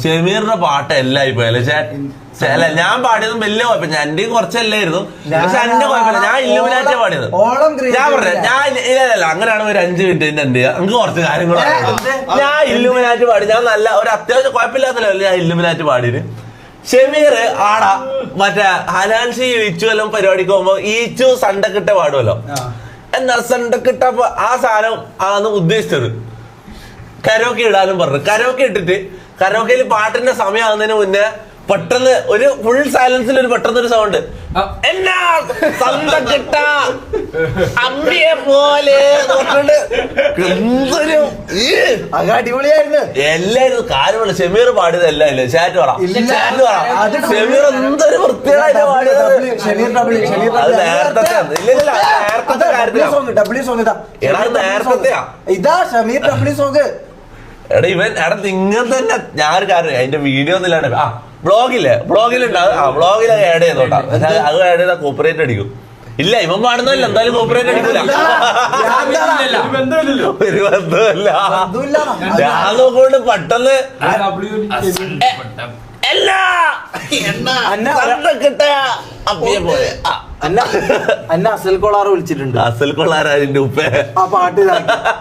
ഷമീറിന്റെ പാട്ട് എല്ലായി പോയല്ലേ അല്ല ഞാൻ പാടിയതും വലിയ കുഴപ്പമില്ല, എന്റെയും കുറച്ചല്ലായിരുന്നു. പക്ഷെ എന്റെ കുഴപ്പമില്ല, ഞാൻ ഇല്ലുമിനാറ്റിയാ പാടിയത്. ഞാൻ പറഞ്ഞത് ഞാൻ ഇല്ല അങ്ങനെയാണ് ഒരു 5 മിനിറ്റ് എന്ത് ചെയ്യുക, എനിക്ക് കുറച്ച് കാര്യങ്ങളാണ്. ഞാൻ ഇല്ലുമിനാറ്റി പാടി, ഞാൻ നല്ല ഒരു അത്യാവശ്യം കുഴപ്പമില്ലാത്തല്ലോ ഞാൻ ഇല്ലുമിനാറ്റി പാടിയത്. ഷമീർ ആടാ മറ്റേ ഹനാൻഷി ഈച്ചു എല്ലാം പരിപാടിക്ക് പോകുമ്പോ ഈച്ചു സണ്ടക്കിട്ട പാടുമല്ലോ. എന്നാ സണ്ടക്കിട്ട ആ സാധനം ആന്ന് ഉദ്ദേശിച്ചത്. കരോക്കെ ഇടാനും പറഞ്ഞു. കരോക്കെ ഇട്ടിട്ട് കരോക്കയിൽ പാട്ടിന്റെ സമയമാകുന്നതിന് മുന്നേ പെട്ടെന്ന് ഒരു ഫുൾ സൈലൻസിൽ ഒരു പെട്ടെന്നൊരു സൗണ്ട്, എന്നാ സന്തക്കിട്ട അമ്പിയെ പോലെ എന്തൊരു അടിപൊളിയായിരുന്നു. എല്ലായിരുന്നു കാര്യമുള്ള. ഷമീർ പാടിയത് എല്ലാം ഇല്ല. ചാറ്റ് പറ ഷമീർ എന്തൊരു വൃത്തിയായിട്ട് പാടിയത്. അത് നേരത്തെ നേരത്തെയാ ഇതാ ഷമീർ ഡബ്ല്യു സോങ്. എടാ ഇവൻ എടാ നിങ്ങൾ തന്നെ ഞാനൊരു കാര്യം അതിന്റെ വീഡിയോ ഒന്നില്ലാണ്ട് ബ്ലോഗിലുണ്ടാവും. വ്ളോഗിൽ ആഡ് ചെയ്തോട്ടാ. അത് ആഡ് ചെയ്താൽ കോപ്പറേറ്റ് അടിക്കും. ഇല്ല ഇവൻ പാടുന്നില്ല എന്തായാലും കോപ്പറേറ്റ് അടിക്കില്ല. ഒരു ബന്ധമല്ല. ഞാൻ നോക്കൊണ്ട് പെട്ടെന്ന് അസൽ കൊളാറ് വിളിച്ചിട്ടുണ്ട്. അസൽ കൊളാറിന്റെ ഉപ്പ ആ പാട്ട്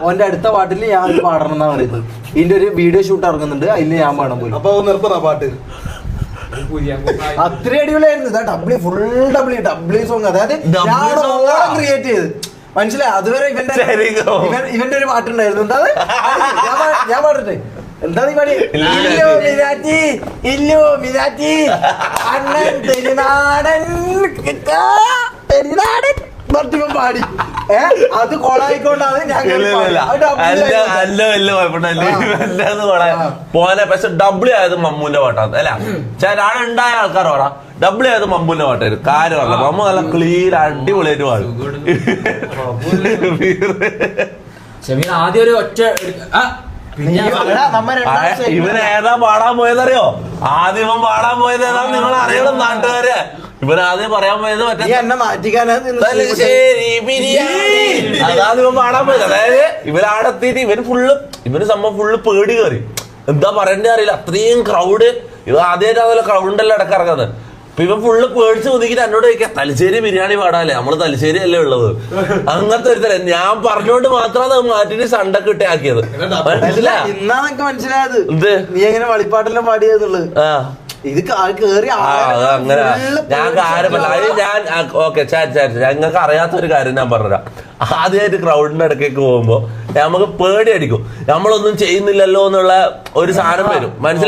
ഓന്റെ അടുത്ത പാട്ടിൽ ഞാൻ പാടണം എന്നാ പറയുന്നത്. ഇതിന്റെ ഒരു വീഡിയോ ഷൂട്ട് ഇറങ്ങുന്നുണ്ട്, അതിൽ ഞാൻ പാടാൻ പോയി. അപ്പൊ നിർത്തണ പാട്ട് അത്ര അടിപൊളിയായിരുന്നു. ഡബ്ല്യു സോങ്, അതായത് ക്രിയേറ്റ് ചെയ്ത് മനസ്സിലായി. അതുവരെ ഇവന്റെ ഒരു പാട്ടുണ്ടായിരുന്നു. എന്താ ഞാൻ പാടട്ടെ? എന്താ നീ പാടി? അണ്ണൻ പെരുനാടൻ പാടി. അത് കൊളായിക്കൊണ്ടാണ് പോനെ. പക്ഷെ ഡബ്ല്യു ആയത് മമ്മൂന്റെ പാട്ടാണ് അല്ല. ഉണ്ടായ ആൾക്കാർ പറ ഡബ്ല്യു ആയത് മമ്മൂന്റെ പാട്ടായിരുന്നു. കാര്യമല്ല, മമ്മു നല്ല ക്ലീൻ അടിപൊളിയായിട്ട് പാടും. ആദ്യം ഒരു ഒറ്റ ഇവൻ ഏതാ പാടാൻ പോയതറിയോ? ആദ്യം ഇവൻ പാടാൻ പോയത് ഏതാ നിങ്ങൾ അറിയണം നാട്ടുകാരെ. ഇവൻ ആദ്യം പറയാൻ പോയത് മറ്റേ അതാണ് ഇവൻ പാടാൻ പോയത്. അതായത് ഇവരാടെത്തിയിട്ട് ഇവന് സംഭവം ഫുള്ള് പേടി കയറി. എന്താ പറയണ്ടേ അറിയില്ല, അത്രയും ക്രൗഡ്. ഇവ ആദ്യമായിട്ട് അതുപോലെ ക്രൗഡെല്ലാം ഇടക്കിറങ്ങുന്നത്. അപ്പൊ ഇവൻ ഫുള്ള് പേടിച്ച് ഒതുക്കിട്ട് എന്നോട് ചോദിക്കാം തലശ്ശേരി ബിരിയാണി പാടാല്ലേ, നമ്മള് തലശ്ശേരി അല്ലേ ഉള്ളത്. അങ്ങനത്തെ ഒരു തരം ഞാൻ പറഞ്ഞോണ്ട് മാത്രമാണ് അത് മാറ്റിട്ട് സണ്ടൊക്കെ ഇട്ടാക്കിയത്. മനസ്സിലായത് നീ എങ്ങനെ വളിപ്പാട്ടെല്ലാം പാടിയെന്നുള്ളത്. ഇത് അങ്ങനെ ഞാൻ കാര്യമല്ല. ഞാൻ ഓക്കെ ഞങ്ങൾക്ക് അറിയാത്തൊരു കാര്യം ഞാൻ പറഞ്ഞുതരാം. ആദ്യമായിട്ട് ക്രൗഡിന്റെ ഇടയ്ക്കേക്ക് പോകുമ്പോ നമുക്ക് പേടി അടിക്കും. നമ്മളൊന്നും ചെയ്യുന്നില്ലല്ലോ എന്നുള്ള ഒരു സാധനം വരും മനസ്സിലായി.